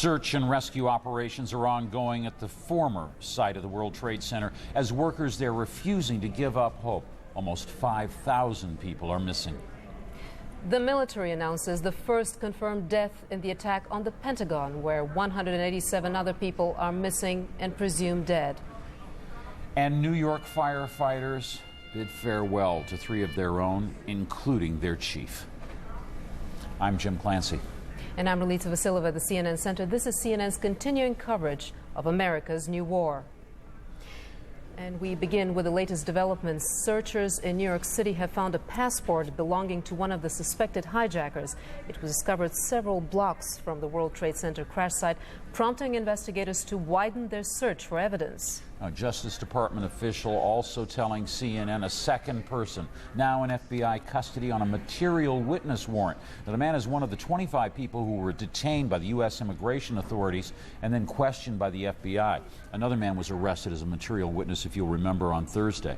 Search and rescue operations are ongoing at the former site of the World Trade Center as workers there refusing to give up hope. Almost 5,000 people are missing. The military announces the first confirmed death in the attack on the Pentagon, where 187 other people are missing and presumed dead. And New York firefighters bid farewell to 3 of their own, including their chief. I'm Jim Clancy. And I'm Relita Vasilova at the CNN Center. This is CNN's continuing coverage of America's new war. And we begin with the latest developments. Searchers in New York City have found a passport belonging to one of the suspected hijackers. It was discovered several blocks from the World Trade Center crash site, prompting investigators to widen their search for evidence. A Justice Department official also telling CNN a second person now in FBI custody on a material witness warrant. Now, the man is one of the 25 people who were detained by the U.S. immigration authorities and then questioned by the FBI. Another man was arrested as a material witness, if you'll remember, on Thursday.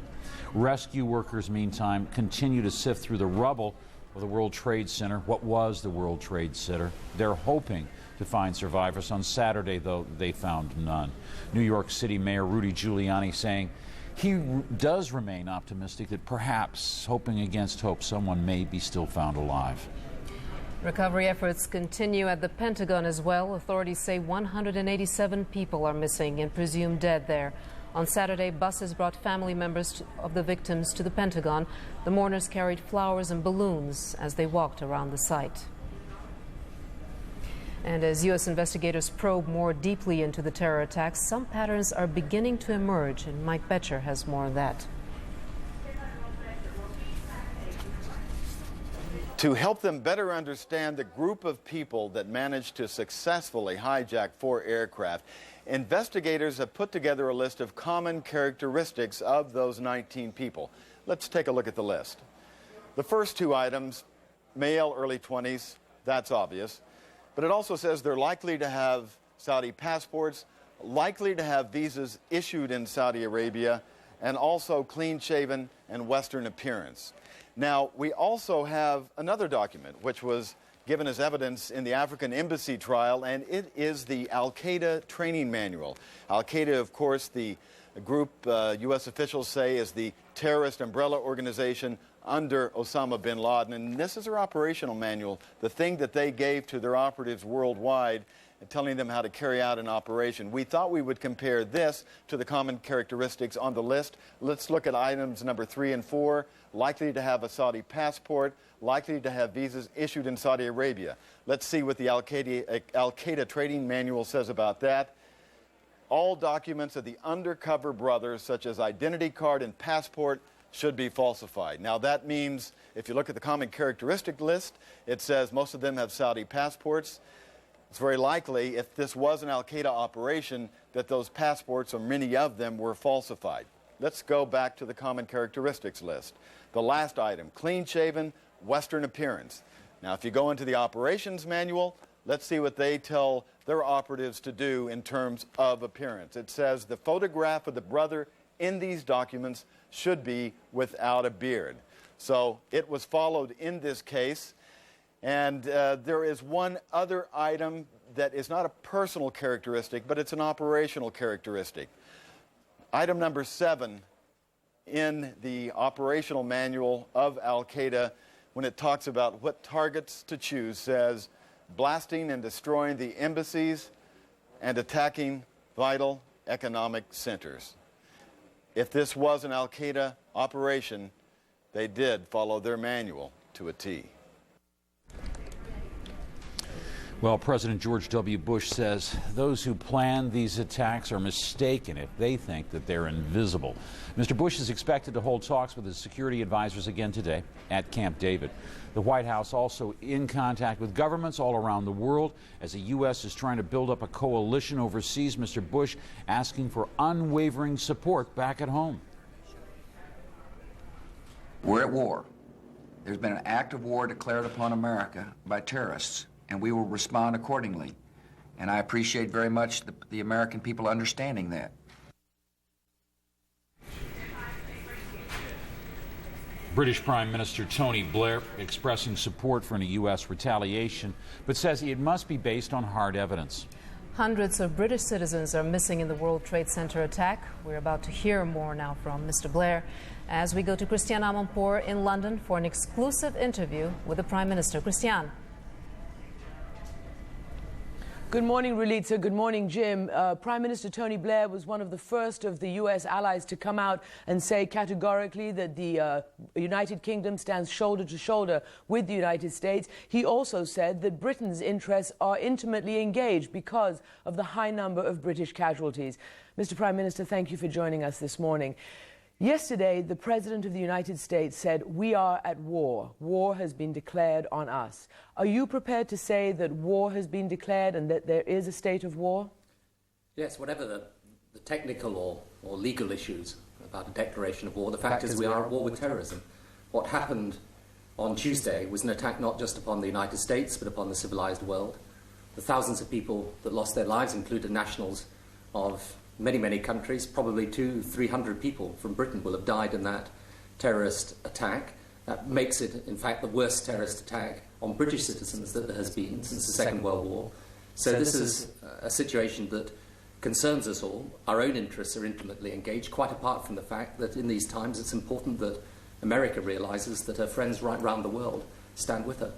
Rescue workers, meantime, continue to sift through the rubble of the World Trade Center, what was the World Trade Center. They're hoping to find survivors. On Saturday, though, they found none. New York City Mayor Rudy Giuliani saying he does remain optimistic that perhaps, hoping against hope, someone may be still found alive. Recovery efforts continue at the Pentagon as well. Authorities say 187 people are missing and presumed dead there. On Saturday, buses brought family members of the victims to the Pentagon. The mourners carried flowers and balloons as they walked around the site. And as U.S. investigators probe more deeply into the terror attacks, some patterns are beginning to emerge, and Mike Betcher has more on that. To help them better understand the group of people that managed to successfully hijack 4 aircraft, investigators have put together a list of common characteristics of those 19 people. Let's take a look at the list. The first 2 items, male, early 20s, that's obvious. But it also says they're likely to have Saudi passports, likely to have visas issued in Saudi Arabia, and also clean-shaven and Western appearance. Now, we also have another document which was given as evidence in the African embassy trial, and it is the Al-Qaeda training manual. Al-Qaeda, of course, the group U.S. officials say is the terrorist umbrella organization under Osama bin Laden, and this is their operational manual, the thing that they gave to their operatives worldwide, telling them how to carry out an operation. We thought we would compare this to the common characteristics on the list. Let's look at items number 3 and 4, likely to have a Saudi passport, likely to have visas issued in Saudi Arabia. Let's see what the Al-Qaeda trading manual says about that. All documents of the undercover brothers, such as identity card and passport, should be falsified. Now that means, if you look at the common characteristic list, it says most of them have Saudi passports. It's very likely, if this was an Al-Qaeda operation, that those passports, or many of them, were falsified. Let's go back to the common characteristics list. The last item, clean-shaven, Western appearance. Now, if you go into the operations manual, let's see what they tell their operatives to do in terms of appearance. It says the photograph of the brother in these documents should be without a beard. So it was followed in this case. And there is one other item that is not a personal characteristic, but it's an operational characteristic. Item number 7 in the operational manual of Al-Qaeda, when it talks about what targets to choose, says blasting and destroying the embassies and attacking vital economic centers. If this was an Al-Qaeda operation, they did follow their manual to a T. Well, President George W. Bush says those who planned these attacks are mistaken if they think that they're invisible. Mr. Bush is expected to hold talks with his security advisors again today at Camp David. The White House also in contact with governments all around the world as the U.S. is trying to build up a coalition overseas. Mr. Bush asking for unwavering support back at home. We're at war. There's been an act of war declared upon America by terrorists, and we will respond accordingly. And I appreciate very much the American people understanding that. British Prime Minister Tony Blair expressing support for any U.S. retaliation, but says it must be based on hard evidence. Hundreds of British citizens are missing in the World Trade Center attack. We're about to hear more now from Mr. Blair as we go to Christiane Amanpour in London for an exclusive interview with the Prime Minister. Christiane. Good morning, Relitza. Good morning, Jim. Prime Minister Tony Blair was one of the first of the U.S. allies to come out and say categorically that the United Kingdom stands shoulder to shoulder with the United States. He also said that Britain's interests are intimately engaged because of the high number of British casualties. Mr. Prime Minister, thank you for joining us this morning. Yesterday, the President of the United States said, "We are at war. War has been declared on us." Are you prepared to say that war has been declared and that there is a state of war? Yes, whatever the technical or legal issues about a declaration of war, the fact is we are at war with terrorism. What happened on Tuesday was an attack not just upon the United States, but upon the civilized world. The thousands of people that lost their lives included nationals of many, many countries. Probably 200-300 people from Britain will have died in that terrorist attack. That makes it, in fact, the worst terrorist attack on British citizens that there has been since the Second World War. So this is a situation that concerns us all. Our own interests are intimately engaged, quite apart from the fact that in these times it's important that America realises that her friends right round the world stand with her.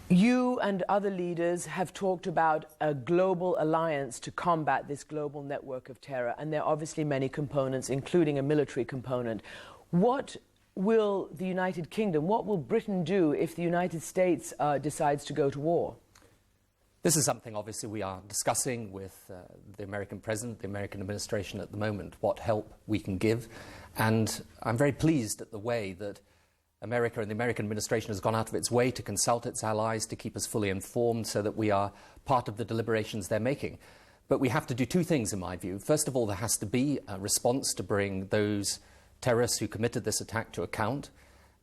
You and other leaders have talked about a global alliance to combat this global network of terror, and there are obviously many components, including a military component. What will the United Kingdom, what will Britain do if the United States decides to go to war? This is something, obviously, we are discussing with the American president, the American administration at the moment, what help we can give. And I'm very pleased at the way that America and the American administration has gone out of its way to consult its allies, to keep us fully informed so that we are part of the deliberations they're making. But we have to do two things, in my view. First of all, there has to be a response to bring those terrorists who committed this attack to account,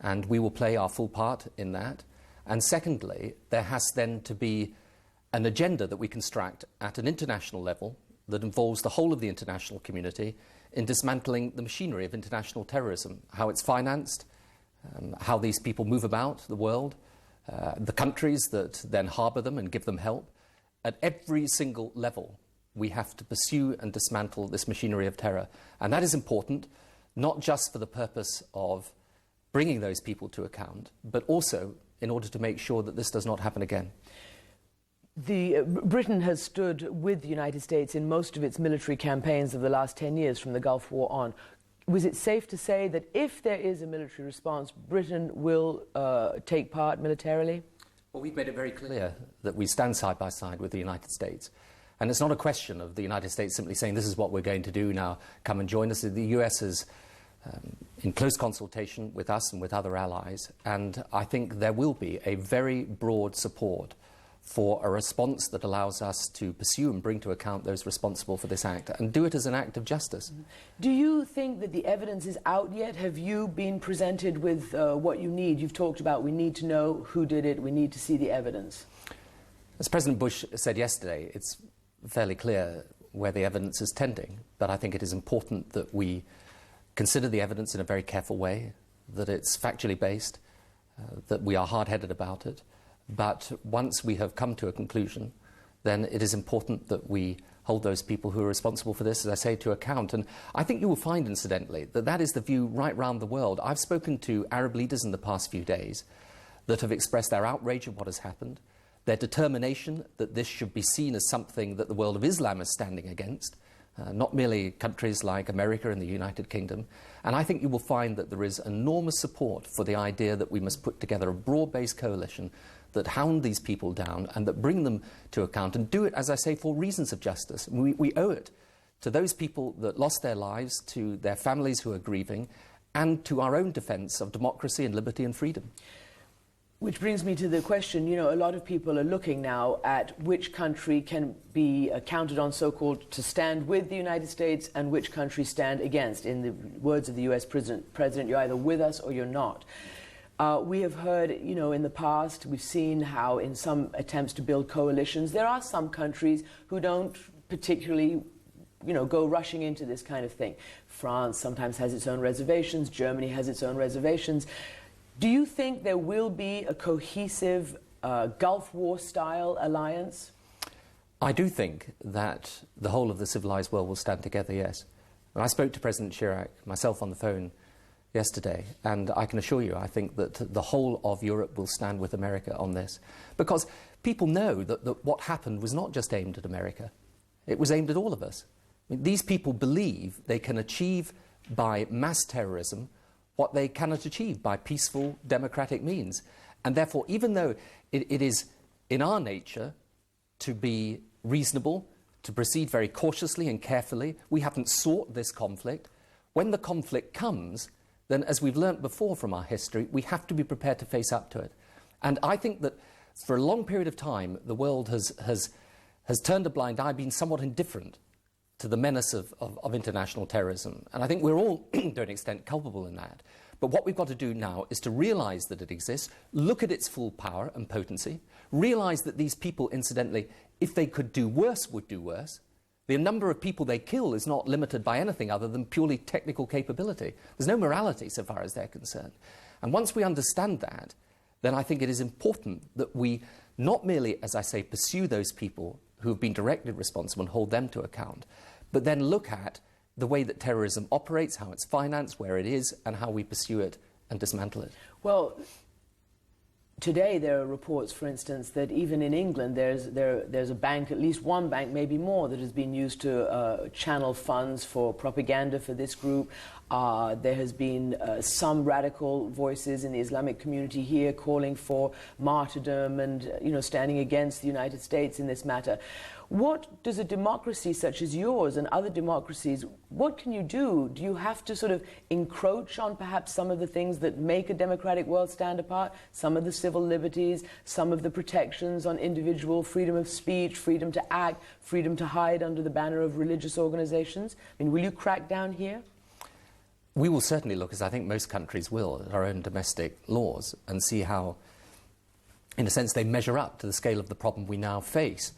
and we will play our full part in that. And secondly, there has then to be an agenda that we construct at an international level that involves the whole of the international community in dismantling the machinery of international terrorism, how it's financed, how these people move about the world, the countries that then harbour them and give them help. At every single level, we have to pursue and dismantle this machinery of terror. And that is important, not just for the purpose of bringing those people to account, but also in order to make sure that this does not happen again. Britain has stood with the United States in most of its military campaigns of the last 10 years from the Gulf War on. Was it safe to say that if there is a military response, Britain will take part militarily? Well, we've made it very clear that we stand side by side with the United States. And it's not a question of the United States simply saying, this is what we're going to do now, come and join us. The US is in close consultation with us and with other allies. And I think there will be a very broad support for a response that allows us to pursue and bring to account those responsible for this act and do it as an act of justice. Do you think that the evidence is out yet? Have you been presented with what you need? You've talked about we need to know who did it, we need to see the evidence. As President Bush said yesterday, it's fairly clear where the evidence is tending, but I think it is important that we consider the evidence in a very careful way, that it's factually based, that we are hard-headed about it. But once we have come to a conclusion, then it is important that we hold those people who are responsible for this, as I say, to account. And I think you will find, incidentally, that that is the view right round the world. I've spoken to Arab leaders in the past few days that have expressed their outrage at what has happened, their determination that this should be seen as something that the world of Islam is standing against, not merely countries like America and the United Kingdom. And I think you will find that there is enormous support for the idea that we must put together a broad-based coalition that hound these people down and that bring them to account and do it, as I say, for reasons of justice. We owe it to those people that lost their lives, to their families who are grieving, and to our own defence of democracy and liberty and freedom. Which brings me to the question, you know, a lot of people are looking now at which country can be counted on, so-called, to stand with the United States and which country stand against. In the words of the US President, you're either with us or you're not. We have heard, you know, in the past, we've seen how in some attempts to build coalitions, there are some countries who don't particularly, you know, go rushing into this kind of thing. France sometimes has its own reservations. Germany has its own reservations. Do you think there will be a cohesive Gulf War-style alliance? I do think that the whole of the civilized world will stand together, yes. And I spoke to President Chirac myself on the phone yesterday, and I can assure you I think that the whole of Europe will stand with America on this. Because people know that what happened was not just aimed at America. It was aimed at all of us. I mean, these people believe they can achieve by mass terrorism what they cannot achieve by peaceful, democratic means. And therefore, even though it is in our nature to be reasonable, to proceed very cautiously and carefully, we haven't sought this conflict. When the conflict comes, then as we've learnt before from our history, we have to be prepared to face up to it. And I think that for a long period of time, the world has turned a blind eye, been somewhat indifferent to the menace of international terrorism. And I think we're all, to an extent, culpable in that. But what we've got to do now is to realise that it exists, look at its full power and potency, realise that these people, incidentally, if they could do worse, would do worse. The number of people they kill is not limited by anything other than purely technical capability. There's no morality so far as they're concerned. And once we understand that, then I think it is important that we not merely, as I say, pursue those people who have been directly responsible and hold them to account, but then look at the way that terrorism operates, how it's financed, where it is, and how we pursue it and dismantle it. Well, today there are reports, for instance, that even in England there's a bank, at least one bank, maybe more, that has been used to channel funds for propaganda for this group. There has been some radical voices in the Islamic community here calling for martyrdom and, standing against the United States in this matter. What does a democracy such as yours and other democracies, what can you do? Do you have to sort of encroach on perhaps some of the things that make a democratic world stand apart, some of the civil liberties, some of the protections on individual freedom of speech, freedom to act, freedom to hide under the banner of religious organizations? I mean, will you crack down here? We will certainly look, as I think most countries will, at our own domestic laws and see how, in a sense, they measure up to the scale of the problem we now face.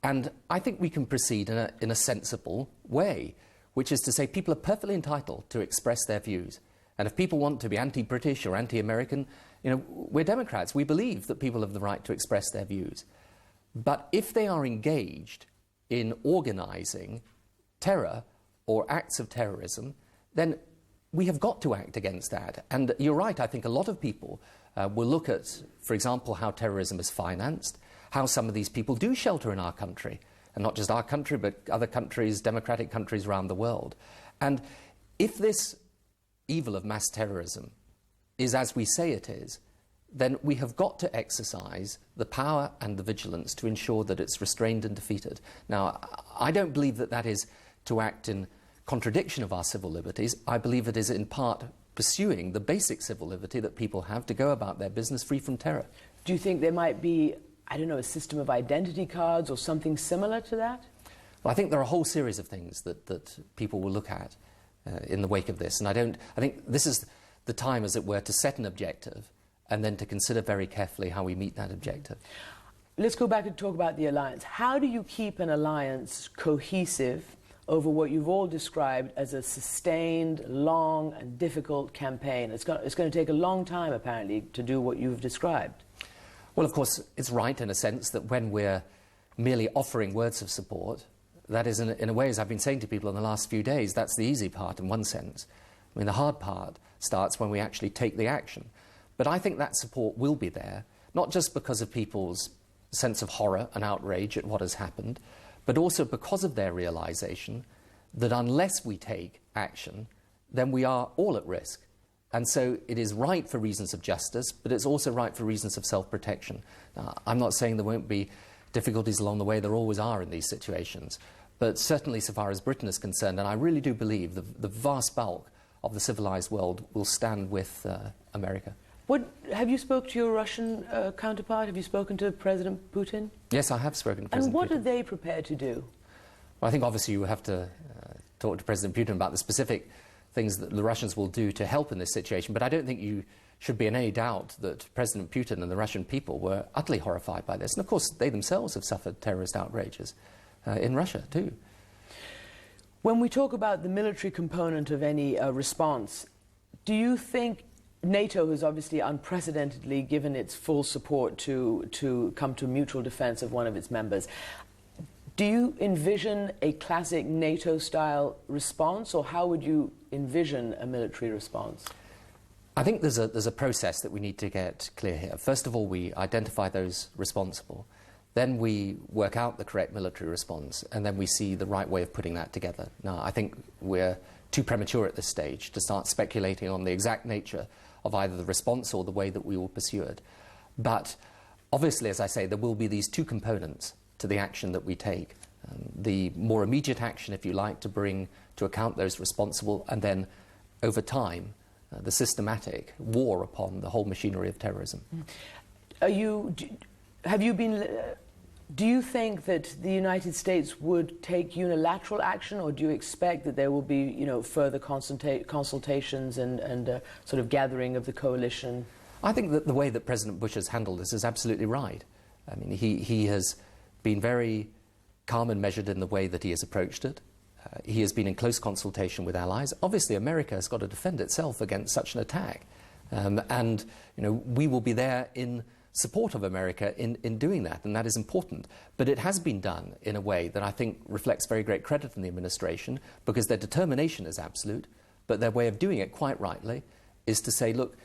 And I think we can proceed in a sensible way, which is to say people are perfectly entitled to express their views. And if people want to be anti-British or anti-American, we're Democrats. We believe that people have the right to express their views. But if they are engaged in organising terror or acts of terrorism, then we have got to act against that. And you're right, I think a lot of people will look at, for example, how terrorism is financed, how some of these people do shelter in our country, and not just our country, but other countries, democratic countries around the world. And if this evil of mass terrorism is as we say it is, then we have got to exercise the power and the vigilance to ensure that it's restrained and defeated. Now, I don't believe that that is to act in contradiction of our civil liberties. I believe it is in part pursuing the basic civil liberty that people have to go about their business free from terror. Do you think there might be, I don't know, a system of identity cards or something similar to that? Well, I think there are a whole series of things that people will look at in the wake of this. And I think this is the time, as it were, to set an objective and then to consider very carefully how we meet that objective. Let's go back and talk about the alliance. How do you keep an alliance cohesive over what you've all described as a sustained, long and difficult campaign? It's going to take a long time, apparently, to do what you've described. Well, of course, it's right in a sense that when we're merely offering words of support, that is, in a way, as I've been saying to people in the last few days, that's the easy part in one sense. I mean, the hard part starts when we actually take the action. But I think that support will be there, not just because of people's sense of horror and outrage at what has happened, but also because of their realization that unless we take action, then we are all at risk. And so it is right for reasons of justice, but it's also right for reasons of self-protection. Now, I'm not saying there won't be difficulties along the way. There always are in these situations. But certainly so far as Britain is concerned, and I really do believe the vast bulk of the civilized world will stand with America. Have you spoken to your Russian counterpart? Have you spoken to President Putin? Yes, I have spoken to President Putin. And what are they prepared to do? Well, I think obviously you have to talk to President Putin about the specific things that the Russians will do to help in this situation, but I don't think you should be in any doubt that President Putin and the Russian people were utterly horrified by this. And of course, they themselves have suffered terrorist outrages in Russia too. When we talk about the military component of any response, do you think NATO has obviously unprecedentedly given its full support to come to mutual defense of one of its members? Do you envision a classic NATO-style response, or how would you envision a military response? I think there's a process that we need to get clear here. First of all, we identify those responsible. Then we work out the correct military response, and then we see the right way of putting that together. Now, I think we're too premature at this stage to start speculating on the exact nature of either the response or the way that we will pursue it. But obviously, as I say, there will be these two components to the action that we take. The more immediate action, if you like, to bring to account those responsible, and then, over time, the systematic war upon the whole machinery of terrorism. Do you think that the United States would take unilateral action, or do you expect that there will be, further consultations and sort of gathering of the coalition? I think that the way that President Bush has handled this is absolutely right. I mean, he has been very calm and measured in the way that he has approached it. He has been in close consultation with allies. Obviously, America has got to defend itself against such an attack. And we will be there in support of America in doing that, and that is important. But it has been done in a way that I think reflects very great credit from the administration, because their determination is absolute, but their way of doing it, quite rightly, is to say, look,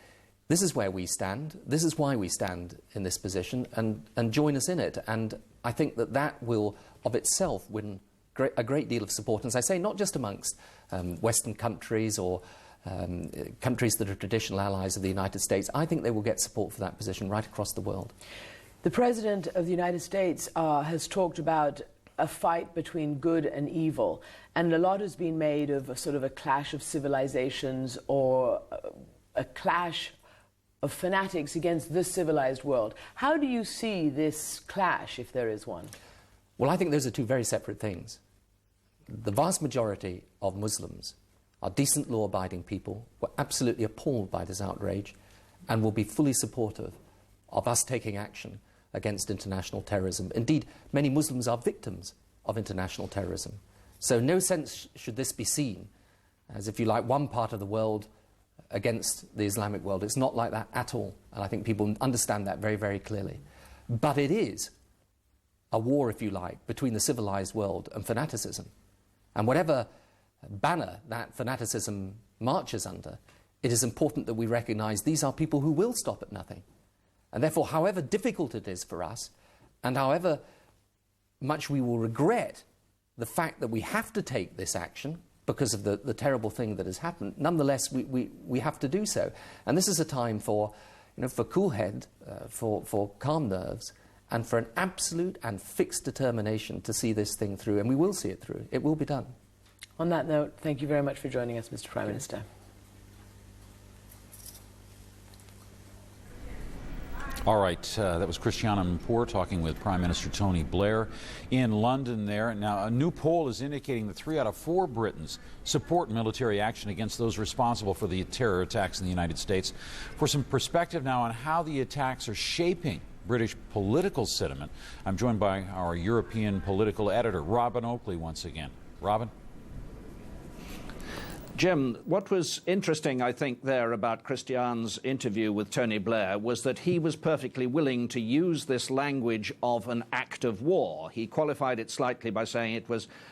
this is where we stand, this is why we stand in this position, and join us in it. And I think that will, of itself, win a great deal of support, as I say, not just amongst Western countries or countries that are traditional allies of the United States. I think they will get support for that position right across the world. The President of the United States has talked about a fight between good and evil, and a lot has been made of a sort of a clash of civilizations, or a clash of fanatics against the civilized world. How do you see this clash, if there is one? Well, I think those are two very separate things. The vast majority of Muslims are decent, law-abiding people, were absolutely appalled by this outrage, and will be fully supportive of us taking action against international terrorism. Indeed, many Muslims are victims of international terrorism. So in no sense should this be seen as, if you like, one part of the world against the Islamic world. It's not like that at all, and I think people understand that very, very clearly. But it is a war, if you like, between the civilized world and fanaticism. And whatever banner that fanaticism marches under, it is important that we recognize these are people who will stop at nothing. And therefore, however difficult it is for us, and however much we will regret the fact that we have to take this action because of the terrible thing that has happened, nonetheless, we have to do so. And this is a time for cool head, for calm nerves, and for an absolute and fixed determination to see this thing through. And we will see it through. It will be done. On that note, thank you very much for joining us, Mr. Prime Minister. All right, that was Christiana Mpour talking with Prime Minister Tony Blair in London there. Now, a new poll is indicating that 3 out of 4 Britons support military action against those responsible for the terror attacks in the United States. For some perspective now on how the attacks are shaping British political sentiment, I'm joined by our European political editor, Robin Oakley, once again. Robin? Jim, what was interesting, I think, there about Christiane's interview with Tony Blair was that he was perfectly willing to use this language of an act of war. He qualified it slightly by saying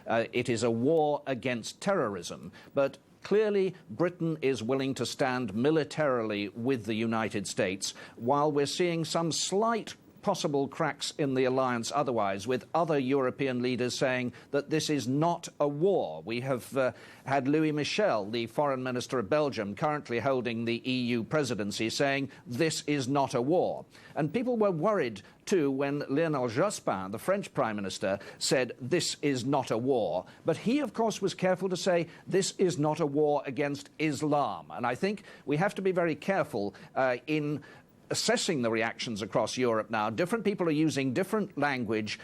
it is a war against terrorism. But clearly, Britain is willing to stand militarily with the United States, while we're seeing some slight possible cracks in the alliance otherwise, with other European leaders saying that this is not a war. We have had Louis Michel, the foreign minister of Belgium, currently holding the EU presidency, saying this is not a war. And people were worried too when Lionel Jospin, the French prime minister, said this is not a war. But he, of course, was careful to say this is not a war against Islam. And I think we have to be very careful in assessing the reactions across Europe now. Different people are using different language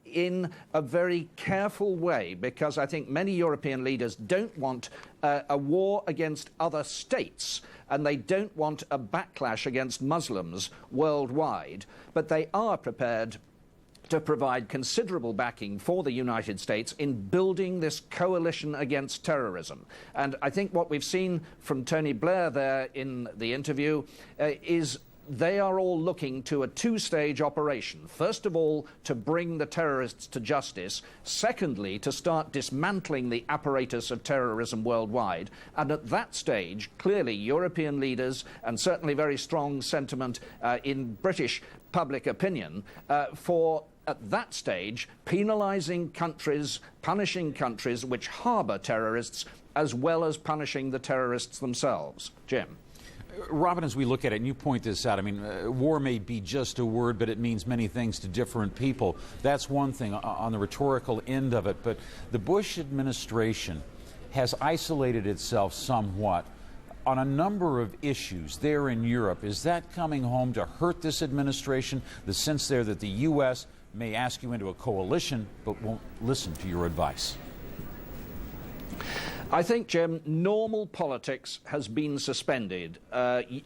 in a very careful way, because I think many European leaders don't want a war against other states, and they don't want a backlash against Muslims worldwide, but they are prepared to provide considerable backing for the United States in building this coalition against terrorism. And I think what we've seen from Tony Blair there in the interview is they are all looking to a two-stage operation. First of all, to bring the terrorists to justice. Secondly, to start dismantling the apparatus of terrorism worldwide. And at that stage, clearly, European leaders, and certainly very strong sentiment in British public opinion, for at that stage, penalising countries, punishing countries which harbour terrorists, as well as punishing the terrorists themselves. Jim. Robin, as we look at it, and you point this out, I mean, war may be just a word, but it means many things to different people. That's one thing on the rhetorical end of it. But the Bush administration has isolated itself somewhat on a number of issues there in Europe. Is that coming home to hurt this administration? The sense there that the U.S. may ask you into a coalition, but won't listen to your advice? I think, Jim, normal politics has been suspended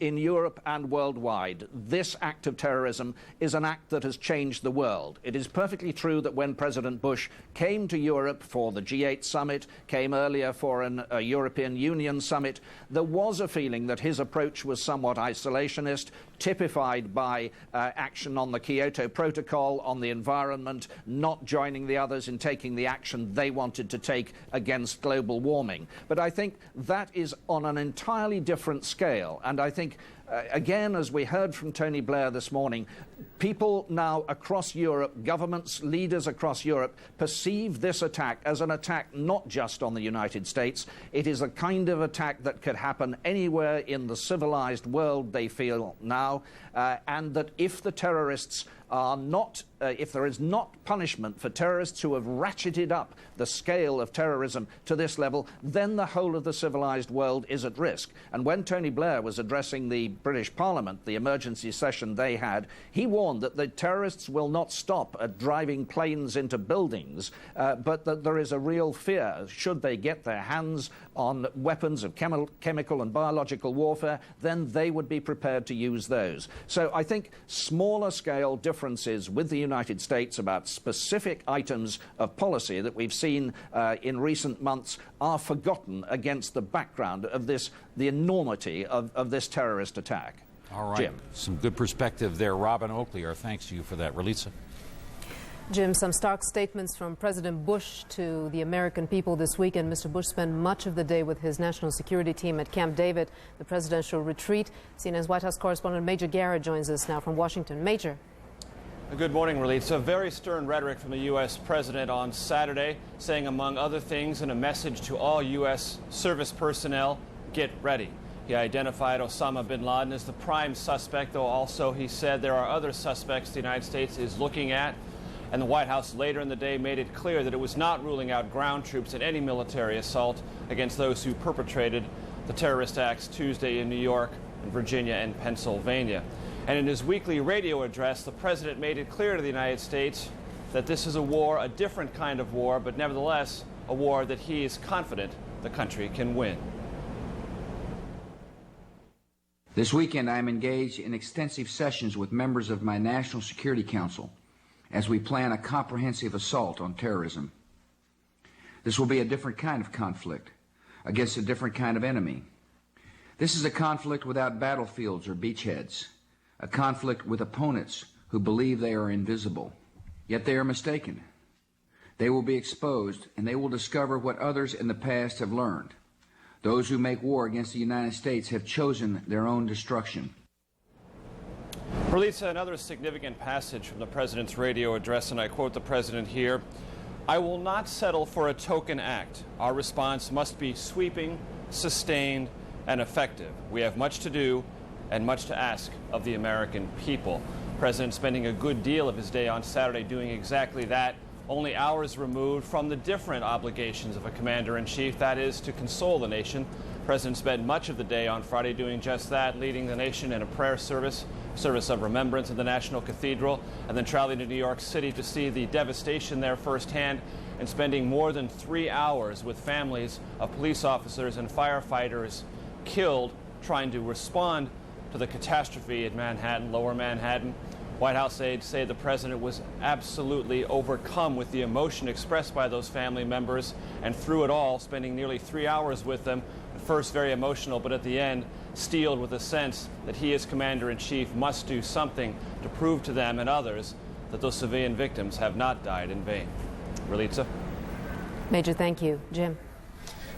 in Europe and worldwide. This act of terrorism is an act that has changed the world. It is perfectly true that when President Bush came to Europe for the G8 summit, came earlier for a European Union summit, there was a feeling that his approach was somewhat isolationist, typified by action on the Kyoto Protocol, on the environment, not joining the others in taking the action they wanted to take against global warming. But I think that is on an entirely different scale. And I think, again, as we heard from Tony Blair this morning, people now across Europe, governments, leaders across Europe, perceive this attack as an attack not just on the United States. It is a kind of attack that could happen anywhere in the civilized world, they feel now, and that if the terrorists are not, if there is not punishment for terrorists who have ratcheted up the scale of terrorism to this level, then the whole of the civilized world is at risk. And when Tony Blair was addressing the British Parliament, the emergency session they had, he warned that the terrorists will not stop at driving planes into buildings, but that there is a real fear, should they get their hands on weapons of chemical and biological warfare, then they would be prepared to use those. So I think smaller scale differences with the United States about specific items of policy that we've seen in recent months are forgotten against the background of this, the enormity of this terrorist attack. All right. Jim. Some good perspective there. Robin Oakley, our thanks to you for that. Relitza. Jim, some stark statements from President Bush to the American people this weekend. Mr. Bush spent much of the day with his national security team at Camp David, the presidential retreat. CNN's White House correspondent Major Garrett joins us now from Washington. Major. Good morning, Relitza. Very stern rhetoric from the U.S. president on Saturday, saying, among other things, in a message to all U.S. service personnel, get ready. He identified Osama bin Laden as the prime suspect, though also he said there are other suspects the United States is looking at. And the White House later in the day made it clear that it was not ruling out ground troops in any military assault against those who perpetrated the terrorist acts Tuesday in New York, and Virginia, and Pennsylvania. And in his weekly radio address, the president made it clear to the United States that this is a war, a different kind of war, but nevertheless a war that he is confident the country can win. This weekend, I am engaged in extensive sessions with members of my National Security Council as we plan a comprehensive assault on terrorism. This will be a different kind of conflict against a different kind of enemy. This is a conflict without battlefields or beachheads, a conflict with opponents who believe they are invisible, yet they are mistaken. They will be exposed, and they will discover what others in the past have learned. Those who make war against the United States have chosen their own destruction. Relitza, another significant passage from the president's radio address, and I quote the president here, "I will not settle for a token act. Our response must be sweeping, sustained, and effective. We have much to do and much to ask of the American people." The president spending a good deal of his day on Saturday doing exactly that, only hours removed from the different obligations of a commander-in-chief, that is, to console the nation. The president spent much of the day on Friday doing just that, leading the nation in a prayer service of remembrance in the National Cathedral, and then traveling to New York City to see the devastation there firsthand, and spending more than 3 hours with families of police officers and firefighters killed trying to respond to the catastrophe at Manhattan, Lower Manhattan. White House aides say the president was absolutely overcome with the emotion expressed by those family members, and through it all, spending nearly 3 hours with them, at first very emotional, but at the end, steeled with a sense that he as commander-in-chief must do something to prove to them and others that those civilian victims have not died in vain. Relitza? Major, thank you. Jim?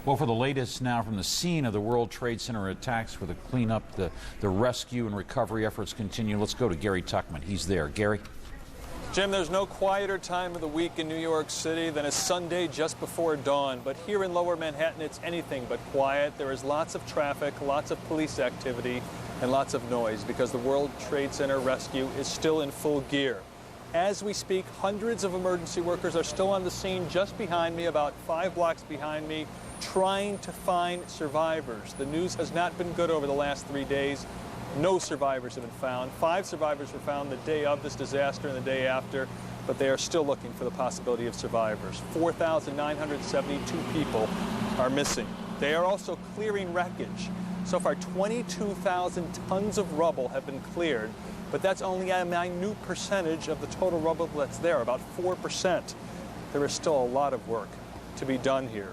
Well, for the latest now from the scene of the World Trade Center attacks, where the cleanup, the rescue and recovery efforts continue, let's go to Gary Tuckman. He's there. Gary? Jim, there's no quieter time of the week in New York City than a Sunday just before dawn. But here in Lower Manhattan, it's anything but quiet. There is lots of traffic, lots of police activity, and lots of noise because the World Trade Center rescue is still in full gear. As we speak, hundreds of emergency workers are still on the scene just behind me, about 5 blocks behind me, trying to find survivors. The news has not been good over the last 3 days. No survivors have been found. 5 survivors were found the day of this disaster and the day after, but they are still looking for the possibility of survivors. 4,972 people are missing. They are also clearing wreckage. So far, 22,000 tons of rubble have been cleared, but that's only a minute percentage of the total rubble that's there, about 4%. There is still a lot of work to be done here.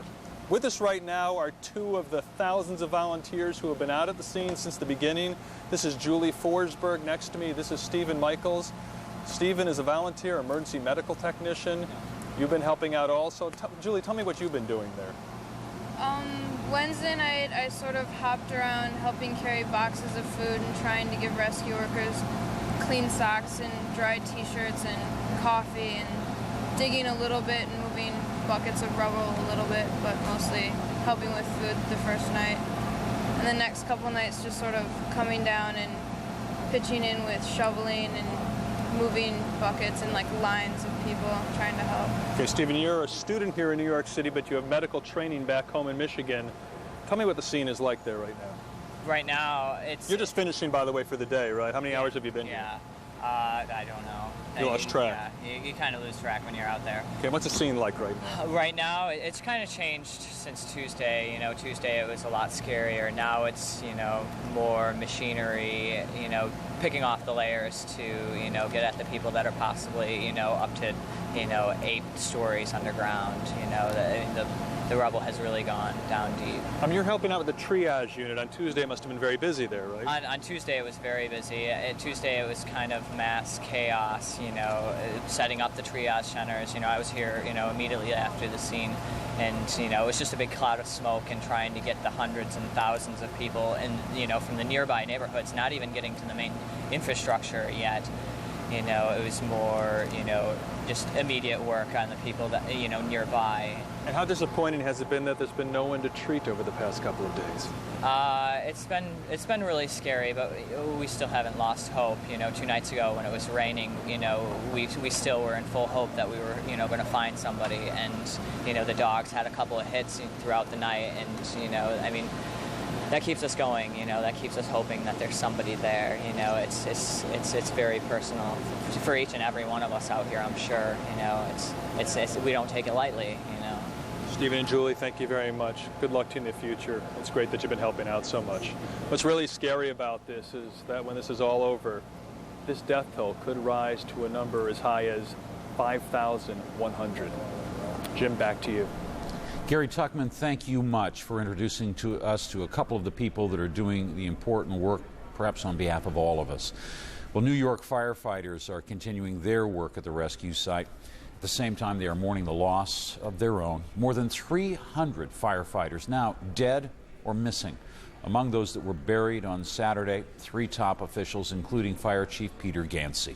With us right now are 2 of the thousands of volunteers who have been out at the scene since the beginning. This is Julie Forsberg next to me. This is Stephen Michaels. Stephen is a volunteer emergency medical technician. You've been helping out also. Julie, tell me what you've been doing there. Wednesday night, I sort of hopped around helping carry boxes of food and trying to give rescue workers clean socks and dried t-shirts and coffee, and digging a little bit and moving buckets of rubble a little bit, but mostly helping with food the first night. And the next couple nights just sort of coming down and pitching in with shoveling and moving buckets and like lines of people trying to help. Okay, Stephen, you're a student here in New York City, but you have medical training back home in Michigan. Tell me what the scene is like there right now. Right now, it's... You're just finishing, by the way, for the day, right? How many hours have you been here? Yeah, I don't know. You lost track. Yeah, you kind of lose track when you're out there. Okay, what's the scene like right now? Right now, it's kind of changed since Tuesday. You know, Tuesday it was a lot scarier. Now it's, you know, more machinery, you know, picking off the layers to, you know, get at the people that are possibly, you know, up to, you know, 8 stories underground. You know, the rubble has really gone down deep. You're helping out with the triage unit. On Tuesday it must have been very busy there, right? On Tuesday it was very busy. Tuesday it was kind of mass chaos, you know, setting up the triage centers. You know, I was here, you know, immediately after the scene, and, you know, it was just a big cloud of smoke and trying to get the hundreds and thousands of people, and, you know, from the nearby neighborhoods, not even getting to the main infrastructure yet. You know, it was more, you know, just immediate work on the people that, you know, nearby. And how disappointing has it been that there's been no one to treat over the past couple of days? It's been really scary, but we still haven't lost hope. You know, 2 nights ago when it was raining, you know, we still were in full hope that we were, you know, going to find somebody. And, you know, the dogs had a couple of hits throughout the night, and, you know, I mean, that keeps us going, you know, that keeps us hoping that there's somebody there. You know, it's very personal for each and every one of us out here, I'm sure. You know, it's we don't take it lightly, you know. Stephen and Julie, thank you very much. Good luck to you in the future. It's great that you've been helping out so much. What's really scary about this is that when this is all over, this death toll could rise to a number as high as 5,100. Jim, back to you. Gary Tuckman, thank you much for introducing us to a couple of the people that are doing the important work, perhaps on behalf of all of us. Well, New York firefighters are continuing their work at the rescue site. At the same time, they are mourning the loss of their own. More than 300 firefighters now dead or missing. Among those that were buried on Saturday, 3 top officials, including Fire Chief Peter Gansey.